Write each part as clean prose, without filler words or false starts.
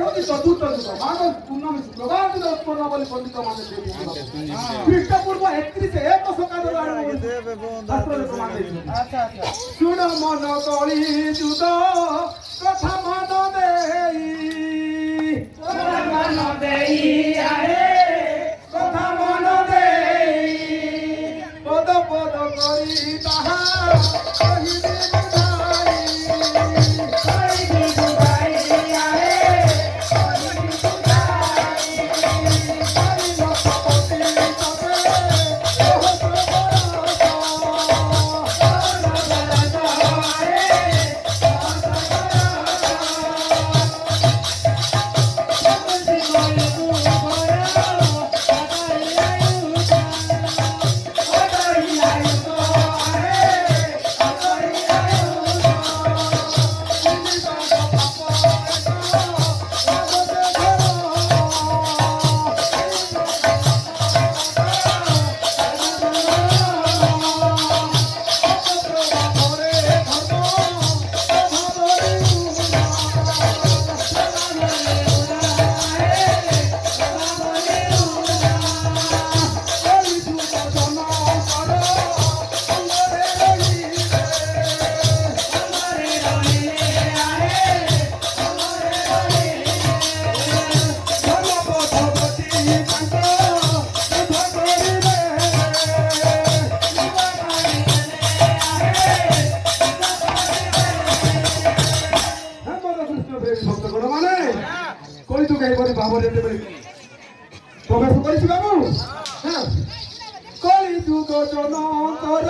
ହେଉଛି ଚତୁର୍ଥ ଯୁଗ ମାଘ ପୂର୍ଣ୍ଣମୀ ଶୁକ୍ରବାର ଦିନ ଉତ୍ପନ୍ନ ବୋଲି ପଣ୍ଡିତ ମାନେ ଖ୍ରୀଷ୍ଟପୂର୍ବ 31 ଶତାବ୍ଦୀର ଶାସ୍ତ୍ରରେ ପ୍ରମାଣ ଦେଇଛନ୍ତି। ଶୁଣ ମନ କଳି ଯୁଗ କଥା ମନ ଦେଇ କଥା ମନ ଦେଇ ପଦ ପଦ କରି ତାହା କହିବି প্রবেশ করেছি বাবু। হ্যাঁ, কলি যুগ জনকর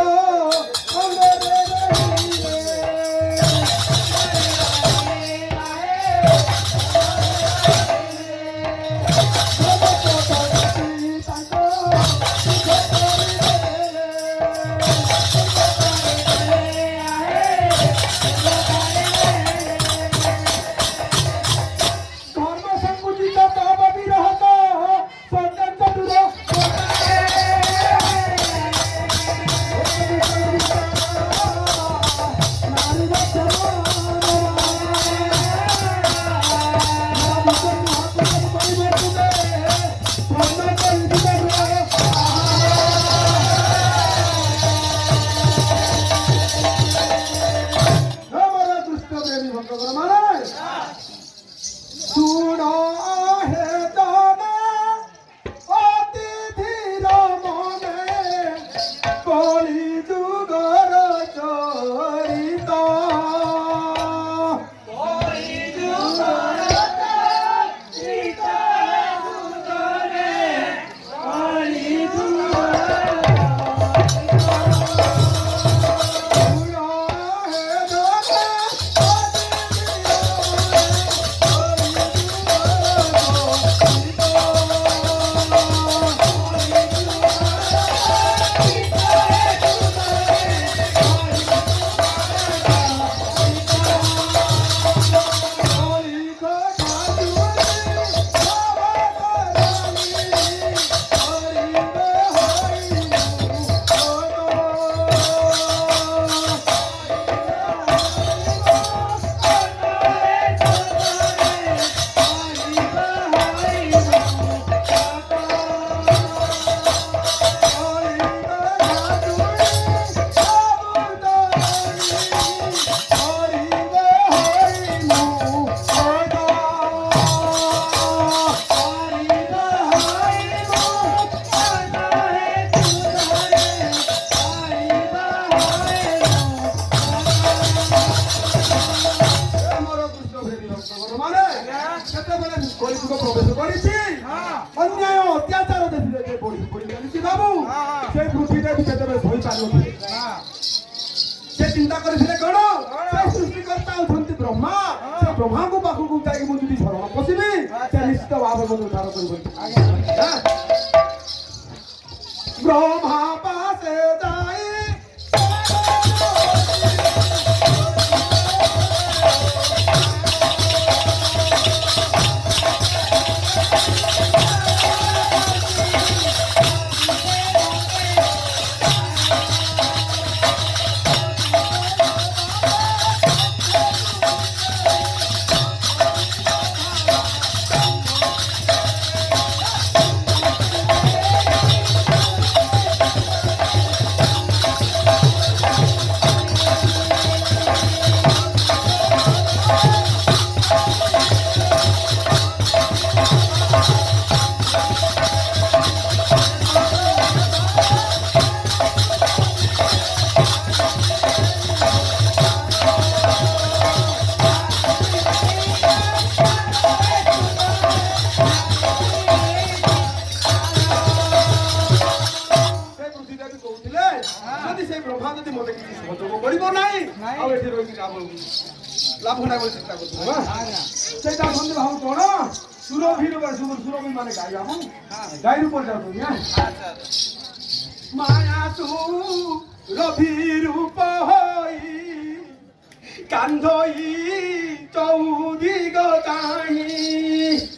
ब्रह्मा को पाखु जाए मुझे शरण पशिबी से निश्चित भाव में उद्धार कर ब्रह्मा पासे जाए লাভ নাই বলে চিন্তা করছো সেটা সন্ধে ভাব কোন সুরভির উপরে সুরভি মানে গাই আমি গাইর উপর যাও তুমি মায়া সুরভির উপর কান্ধই চৌদিগ চাহি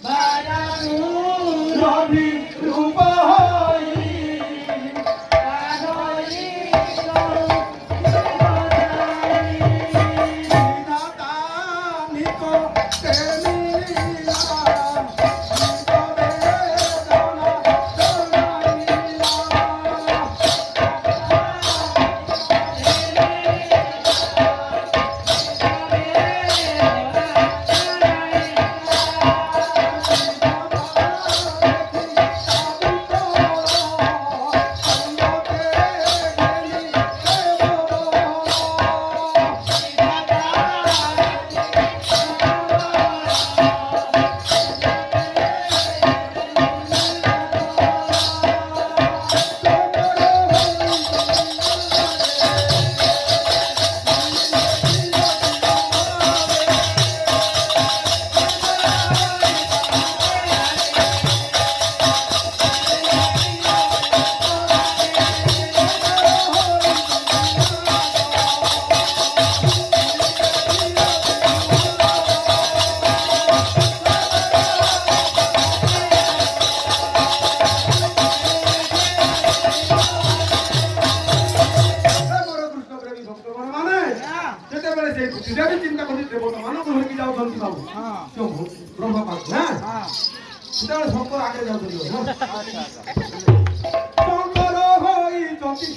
মায়া সুরভির উপর চিন্তা করছি দেবতা মানুষ হয়ে যাও জলদি বাবু ব্রহ্মা পাক হ্যাঁ সেটা শঙ্কর আগে যাও জলদি শঙ্কর হই যদি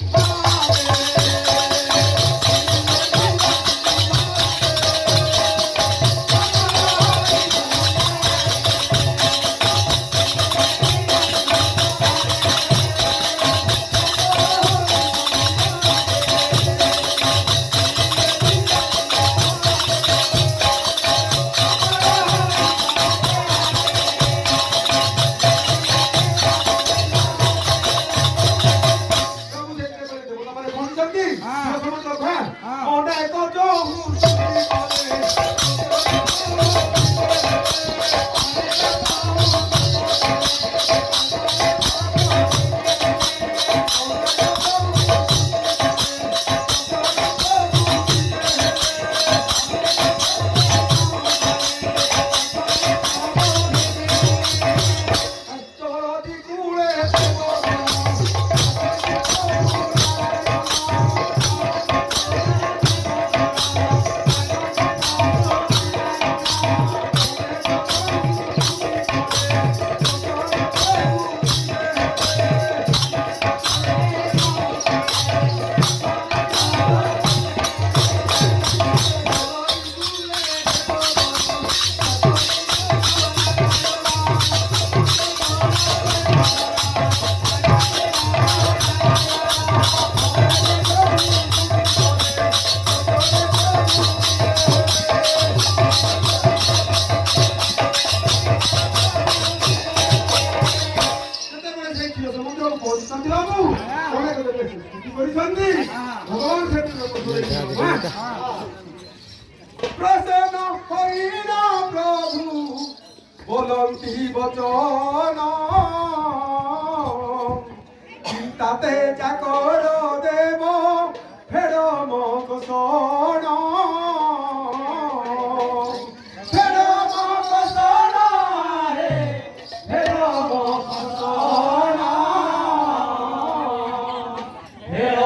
প্রসন্ন হইনা প্রভু বলন্তি বচন চিন্তাতে চাকর দেব ফের মক শোণ ফের মক শোণ ফের মক শোণ ফের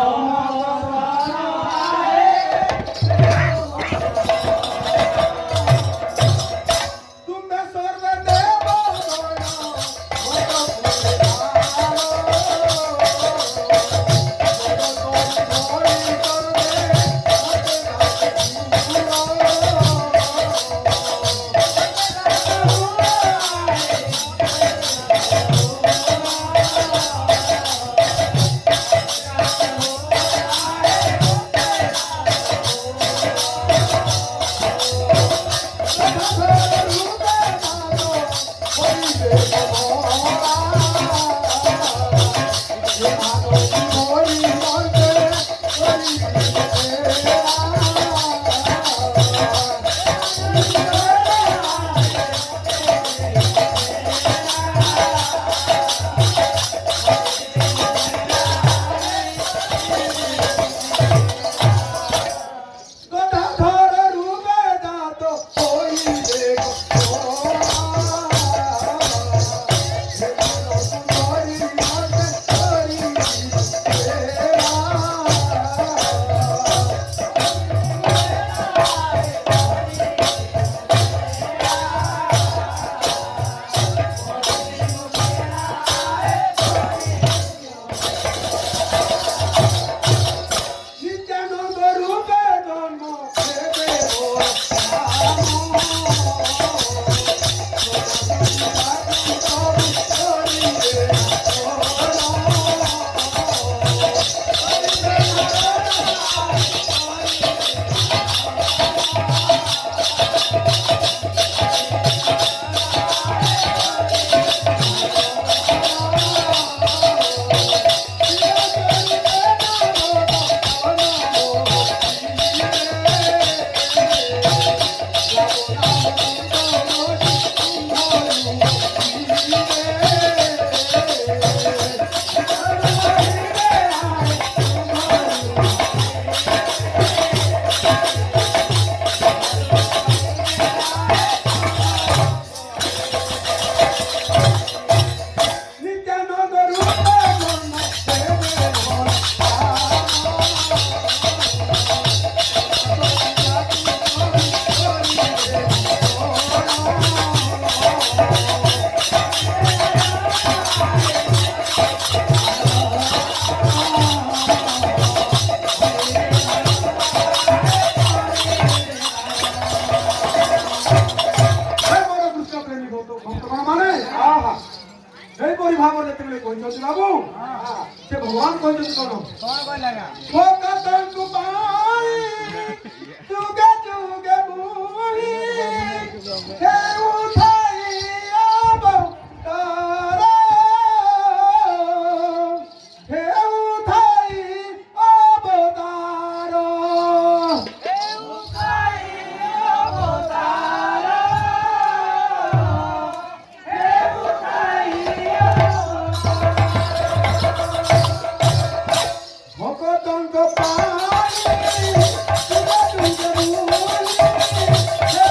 নিত্যানন্দ রূপে জন্ম মানে আহা এইপରି ଭାବରେ ଯେତେବେଳେ କହିଛନ୍ତି ବାବୁ ସେ ଭଗବାନ କହିଛନ୍ତି କଣ ଭଗତଙ୍କୁ ପାଇ ଯୁଗେ ଯୁଗେ ମୁହିଁ ହେଉଥାଇ ଅବତାର ହେଉଥାଇ ଅବତାର ভগতଙ୍କ পাই যুগে যুগে মুହିଁ ହେଉଥାଇ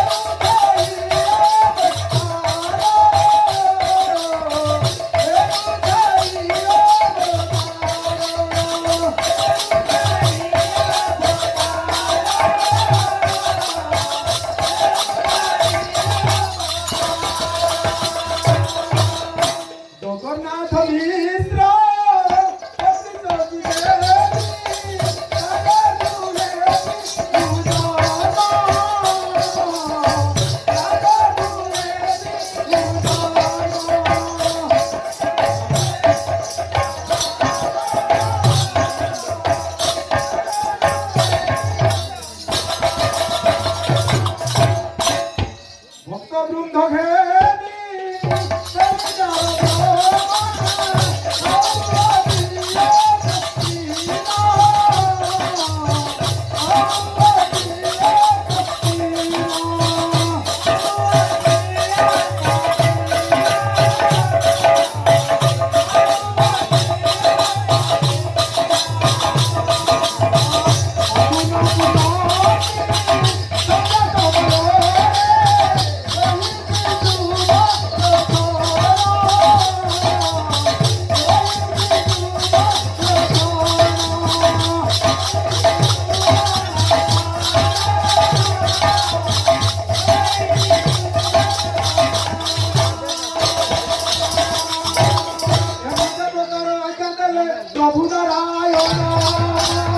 জগন্নাথ মিশ্র ভক্ত বৃন্দ ঘেরি প্রভু নারায়ণ